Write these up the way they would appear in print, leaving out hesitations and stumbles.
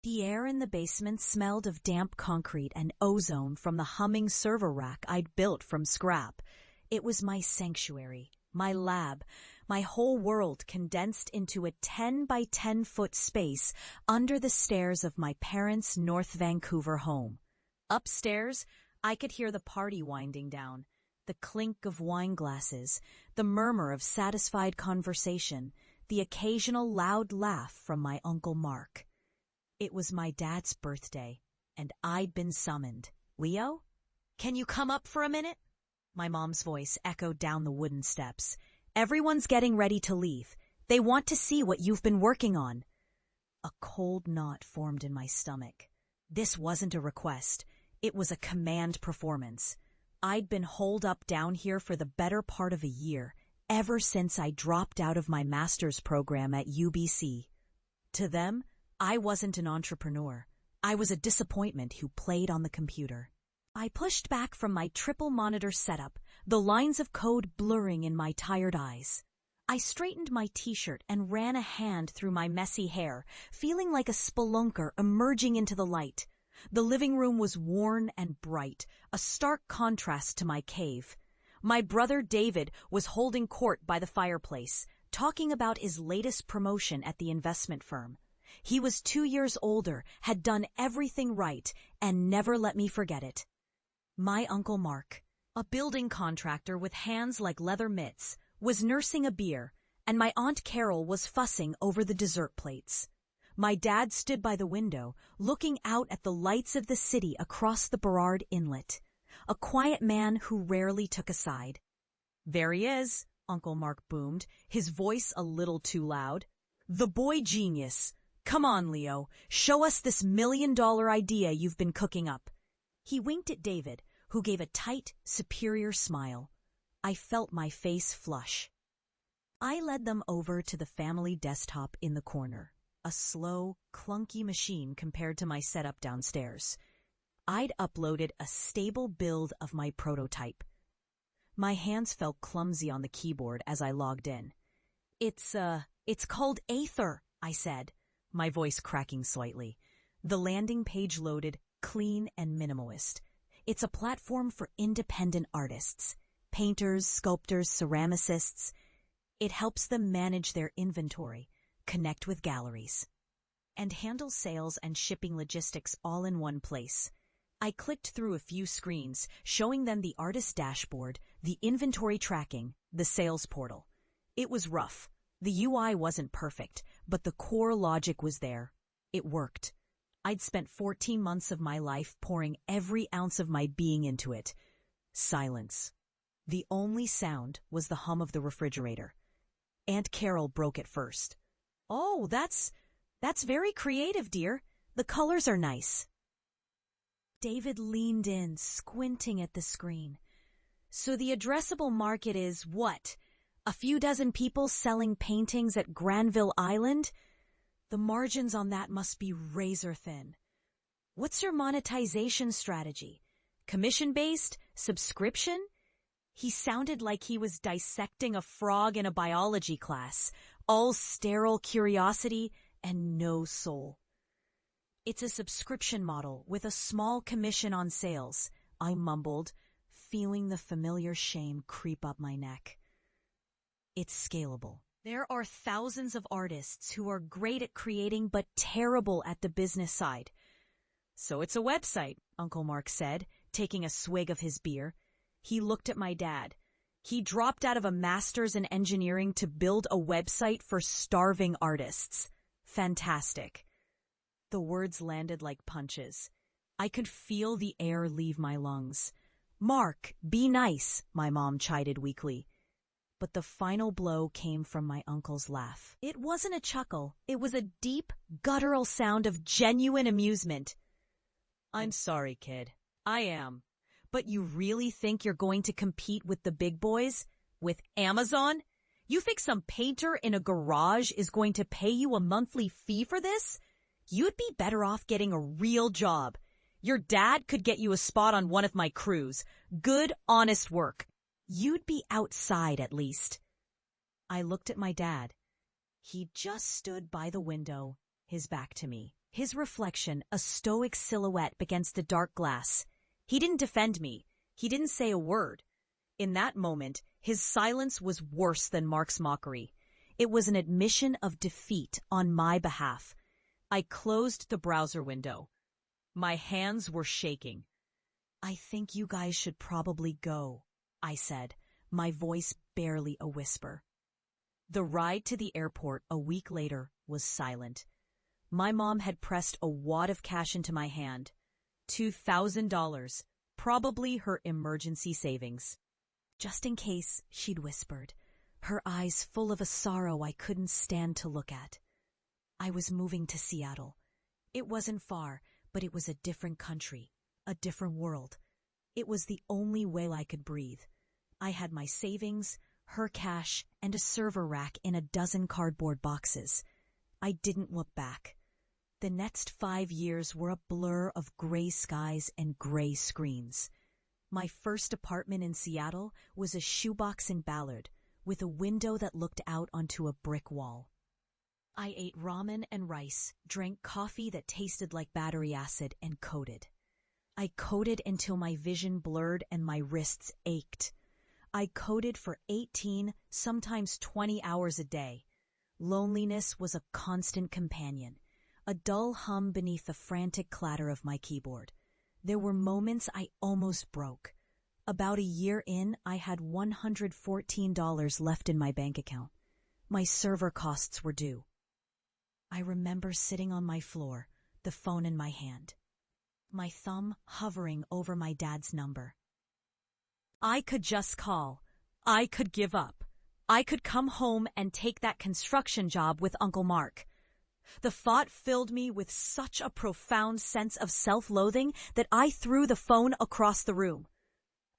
The air in the basement smelled of damp concrete and ozone from the humming server rack I'd built from scrap. It was my sanctuary, my lab, my whole world condensed into a 10 by 10 foot space under the stairs of my parents' North Vancouver home. Upstairs, I could hear the party winding down, the clink of wine glasses, the murmur of satisfied conversation, the occasional loud laugh from my Uncle Mark. It was my dad's birthday, and I'd been summoned. "Leo, can you come up for a minute?" My mom's voice echoed down the wooden steps. "Everyone's getting ready to leave. They want to see what you've been working on." A cold knot formed in my stomach. This wasn't a request. It was a command performance. I'd been holed up down here for the better part of a year, ever since I dropped out of my master's program at UBC. To them, I wasn't an entrepreneur. I was a disappointment who played on the computer. I pushed back from my triple monitor setup, the lines of code blurring in my tired eyes. I straightened my t-shirt and ran a hand through my messy hair, feeling like a spelunker emerging into the light. The living room was worn and bright, a stark contrast to my cave. My brother David was holding court by the fireplace, talking about his latest promotion at the investment firm. He was 2 years older, had done everything right, and never let me forget it. My Uncle Mark, a building contractor with hands like leather mitts, was nursing a beer, and my Aunt Carol was fussing over the dessert plates. My dad stood by the window, looking out at the lights of the city across the Burrard Inlet, a quiet man who rarely took a side. "There he is," Uncle Mark boomed, his voice a little too loud. "The boy genius. Come on, Leo, show us this $1 million idea you've been cooking up." He winked at David, who gave a tight, superior smile. I felt my face flush. I led them over to the family desktop in the corner, a slow, clunky machine compared to my setup downstairs. I'd uploaded a stable build of my prototype. My hands felt clumsy on the keyboard as I logged in. It's called Aether," I said, my voice cracking slightly. The landing page loaded, clean and minimalist. It's a platform for independent artists, painters, sculptors, ceramicists. It helps them manage their inventory, connect with galleries, and handle sales and shipping logistics all in one place. I clicked through a few screens, showing them the artist dashboard, the inventory tracking, the sales portal. It was rough. The UI wasn't perfect, but the core logic was there. It worked. I'd spent 14 months of my life pouring every ounce of my being into it. Silence. The only sound was the hum of the refrigerator. Aunt Carol broke it first. "Oh, that's very creative, dear. The colors are nice." David leaned in, squinting at the screen. "So the addressable market is what? A few dozen people selling paintings at Granville Island? The margins on that must be razor thin. What's your monetization strategy? Commission-based? Subscription?" He sounded like he was dissecting a frog in a biology class, all sterile curiosity and no soul. "It's a subscription model with a small commission on sales," I mumbled, feeling the familiar shame creep up my neck. "It's scalable. There are thousands of artists who are great at creating but terrible at the business side." "So it's a website," Uncle Mark said, taking a swig of his beer. He looked at my dad. He dropped out of a master's in engineering to build a website for starving artists. Fantastic. The words landed like punches. I could feel the air leave my lungs. "Mark, be nice," my mom chided weakly. But the final blow came from my uncle's laugh. It wasn't a chuckle. It was a deep, guttural sound of genuine amusement. "I'm sorry, kid. I am. But you really think you're going to compete with the big boys? With Amazon? You think some painter in a garage is going to pay you a monthly fee for this? You'd be better off getting a real job. Your dad could get you a spot on one of my crews. Good, honest work. You'd be outside at least." I looked at my dad. He just stood by the window, his back to me. His reflection, a stoic silhouette against the dark glass. He didn't defend me. He didn't say a word. In that moment, his silence was worse than Mark's mockery. It was an admission of defeat on my behalf. I closed the browser window. My hands were shaking. "I think you guys should probably go," I said, my voice barely a whisper. The ride to the airport a week later was silent. My mom had pressed a wad of cash into my hand. $2,000, probably her emergency savings. "Just in case," she'd whispered, her eyes full of a sorrow I couldn't stand to look at. I was moving to Seattle. It wasn't far, but it was a different country, a different world. It was the only way I could breathe. I had my savings, her cash, and a server rack in a dozen cardboard boxes. I didn't look back. The next 5 years were a blur of gray skies and gray screens. My first apartment in Seattle was a shoebox in Ballard, with a window that looked out onto a brick wall. I ate ramen and rice, drank coffee that tasted like battery acid, and coded. I coded until my vision blurred and my wrists ached. I coded for 18, sometimes 20 hours a day. Loneliness was a constant companion, a dull hum beneath the frantic clatter of my keyboard. There were moments I almost broke. About a year in, I had $114 left in my bank account. My server costs were due. I remember sitting on my floor, the phone in my hand, my thumb hovering over my dad's number. I could just call. I could give up. I could come home and take that construction job with Uncle Mark. The thought filled me with such a profound sense of self-loathing that I threw the phone across the room.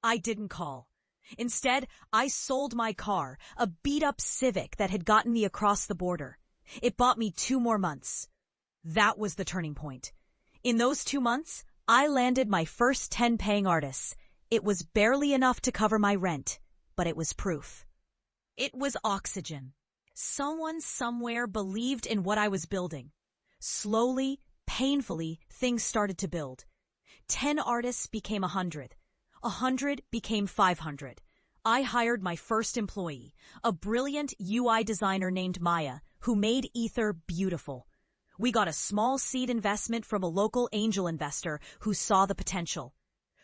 I didn't call. Instead, I sold my car, a beat-up Civic that had gotten me across the border. It bought me 2 more months. That was the turning point. In those 2 months, I landed my first 10 paying artists. It was barely enough to cover my rent, but it was proof. It was oxygen. Someone somewhere believed in what I was building. Slowly, painfully, things started to build. 10 artists became 100. 100 became 500. I hired my first employee, a brilliant UI designer named Maya, who made Aether beautiful. We got a small seed investment from a local angel investor who saw the potential.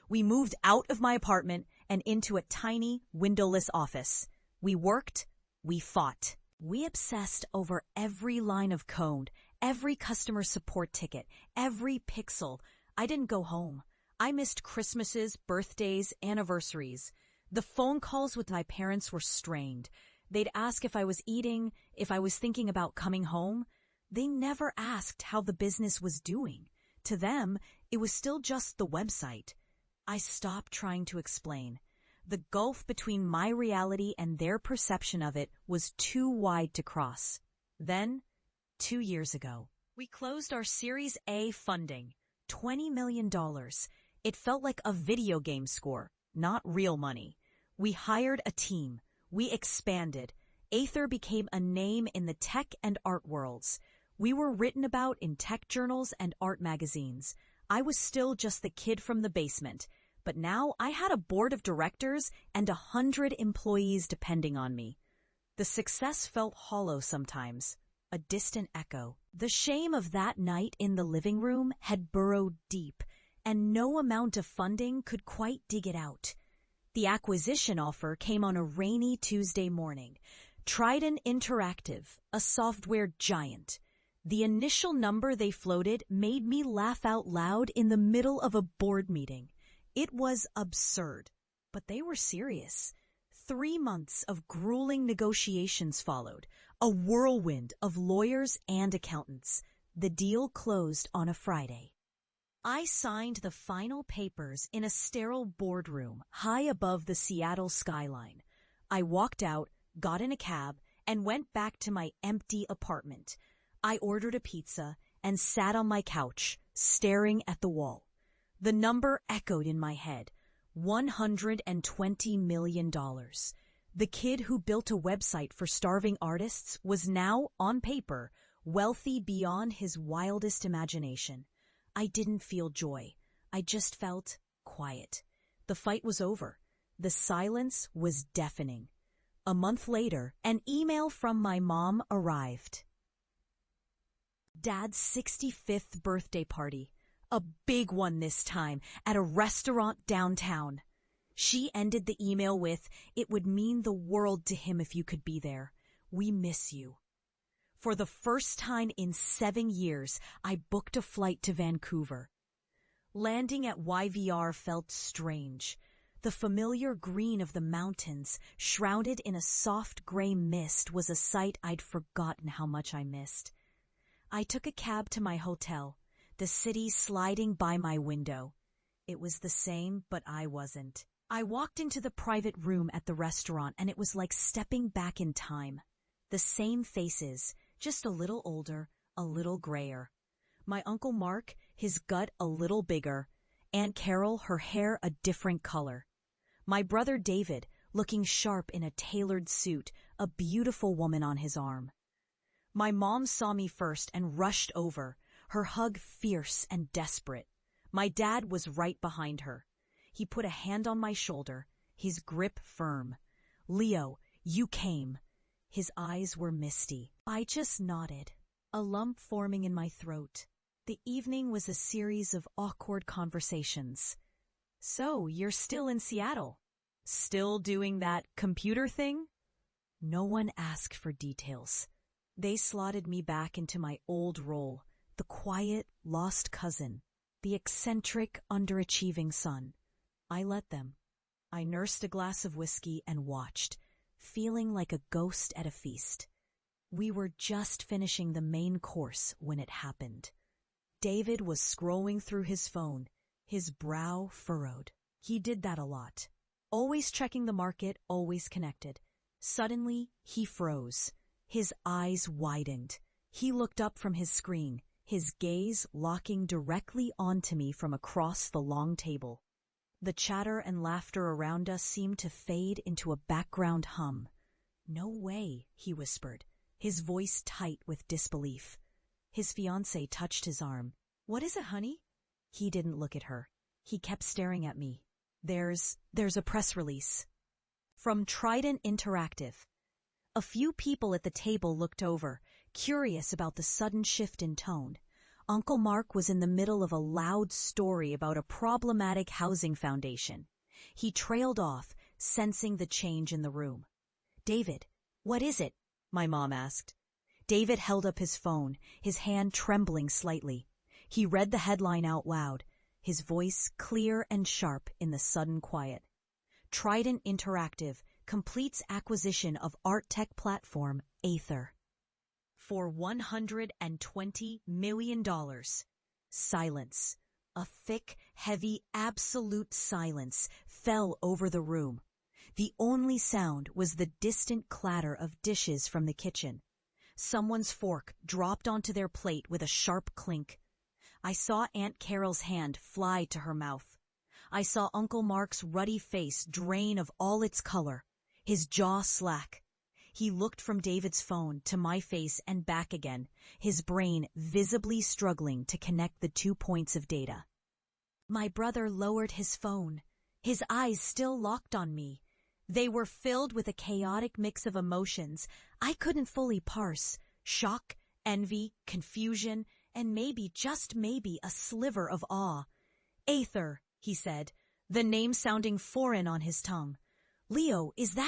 We moved out of my apartment and into a tiny, windowless office. We worked, we fought. We obsessed over every line of code, every customer support ticket, every pixel. I didn't go home. I missed Christmases, birthdays, anniversaries. The phone calls with my parents were strained. They'd ask if I was eating, if I was thinking about coming home. They never asked how the business was doing. To them, it was still just the website. I stopped trying to explain. The gulf between my reality and their perception of it was too wide to cross. Then, 2 years ago, we closed our Series A funding, $20 million. It felt like a video game score, not real money. We hired a team. We expanded. Aether became a name in the tech and art worlds. We were written about in tech journals and art magazines. I was still just the kid from the basement, but now I had a board of directors and 100 employees depending on me. The success felt hollow sometimes, a distant echo. The shame of that night in the living room had burrowed deep, and no amount of funding could quite dig it out. The acquisition offer came on a rainy Tuesday morning. Trident Interactive, a software giant. The initial number they floated made me laugh out loud in the middle of a board meeting. It was absurd, but they were serious. 3 months of grueling negotiations followed, a whirlwind of lawyers and accountants. The deal closed on a Friday. I signed the final papers in a sterile boardroom high above the Seattle skyline. I walked out, got in a cab, and went back to my empty apartment. I ordered a pizza and sat on my couch, staring at the wall. The number echoed in my head, $120 million. The kid who built a website for starving artists was now, on paper, wealthy beyond his wildest imagination. I didn't feel joy. I just felt quiet. The fight was over. The silence was deafening. A month later, an email from my mom arrived. Dad's 65th birthday party. A big one this time, at a restaurant downtown. She ended the email with, "It would mean the world to him if you could be there. We miss you." For the first time in 7 years, I booked a flight to Vancouver. Landing at YVR felt strange. The familiar green of the mountains, shrouded in a soft gray mist, was a sight I'd forgotten how much I missed. I took a cab to my hotel, the city sliding by my window. It was the same, but I wasn't. I walked into the private room at the restaurant, and it was like stepping back in time. The same faces, just a little older, a little grayer. My Uncle Mark, his gut a little bigger. Aunt Carol, her hair a different color. My brother David, looking sharp in a tailored suit, a beautiful woman on his arm. My mom saw me first and rushed over, her hug fierce and desperate. My dad was right behind her. He put a hand on my shoulder, his grip firm. "Leo, you came." His eyes were misty. I just nodded, a lump forming in my throat. The evening was a series of awkward conversations. "So, you're still in Seattle? Still doing that computer thing?" No one asked for details. They slotted me back into my old role, the quiet, lost cousin, the eccentric, underachieving son. I let them. I nursed a glass of whiskey and watched, feeling like a ghost at a feast. We were just finishing the main course when it happened. David was scrolling through his phone, his brow furrowed. He did that a lot. Always checking the market, always connected. Suddenly, he froze. His eyes widened. He looked up from his screen, his gaze locking directly onto me from across the long table. The chatter and laughter around us seemed to fade into a background hum. "No way," he whispered, his voice tight with disbelief. His fiancée touched his arm. "What is it, honey?" He didn't look at her. He kept staring at me. There's a press release." From Trident Interactive. A few people at the table looked over, curious about the sudden shift in tone. Uncle Mark was in the middle of a loud story about a problematic housing foundation. He trailed off, sensing the change in the room. "David, what is it?" my mom asked. David held up his phone, his hand trembling slightly. He read the headline out loud, his voice clear and sharp in the sudden quiet. Trident Interactive completes acquisition of art tech platform Aether. For $120 million. Silence. A thick, heavy, absolute silence fell over the room. The only sound was the distant clatter of dishes from the kitchen. Someone's fork dropped onto their plate with a sharp clink. I saw Aunt Carol's hand fly to her mouth. I saw Uncle Mark's ruddy face drain of all its color, his jaw slack. He looked from David's phone to my face and back again, his brain visibly struggling to connect the 2 points of data. My brother lowered his phone, his eyes still locked on me. They were filled with a chaotic mix of emotions I couldn't fully parse: shock, envy, confusion, and maybe, just maybe, a sliver of awe. "Aether," he said, the name sounding foreign on his tongue. "Leo, is that